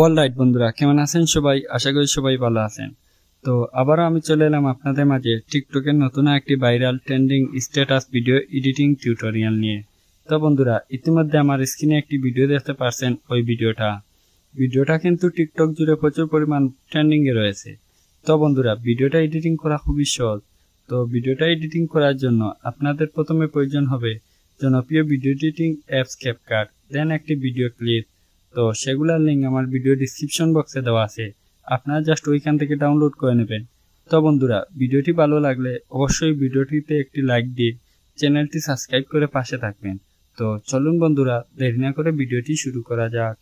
Alright বন্ধুরা, কেমন আছেন সবাই? আশা করি সবাই ভালো আছেন। তো আবারও আমি চলে এলাম আপনাদের মাঝে টিকটকের নতুন একটি viral trending status video editing tutorial নিয়ে। তো বন্ধুরা, ইতিমধ্যে আমার স্ক্রিনে একটি ভিডিও দেখতে পারছেন। ওই ভিডিওটা কিন্তু টিকটক জুড়ে প্রচুর পরিমাণ ট্রেন্ডিং এ রয়েছে। তো বন্ধুরা, ভিডিওটা এডিটিং করা খুবই সহজ। তো ভিডিওটা এডিটিং করার জন্য আপনাদের প্রথমে প্রয়োজন হবে জনপ্রিয় ভিডিও এডিটিং অ্যাপস ক্যাপকাট, দেন একটি ভিডিও ক্লিপ। তো সেগুলোর লিঙ্ক আমার ভিডিও ডিসক্রিপশন বক্সে দেওয়া আছে, আপনারা জাস্ট ওইখান থেকে ডাউনলোড করে নেবেন। তো বন্ধুরা, ভিডিওটি ভালো লাগলে অবশ্যই ভিডিওটিতে একটি লাইক দিয়ে চ্যানেলটি সাবস্ক্রাইব করে পাশে থাকবেন। তো চলুন বন্ধুরা, দেরি না করে ভিডিওটি শুরু করা যাক।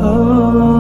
Oh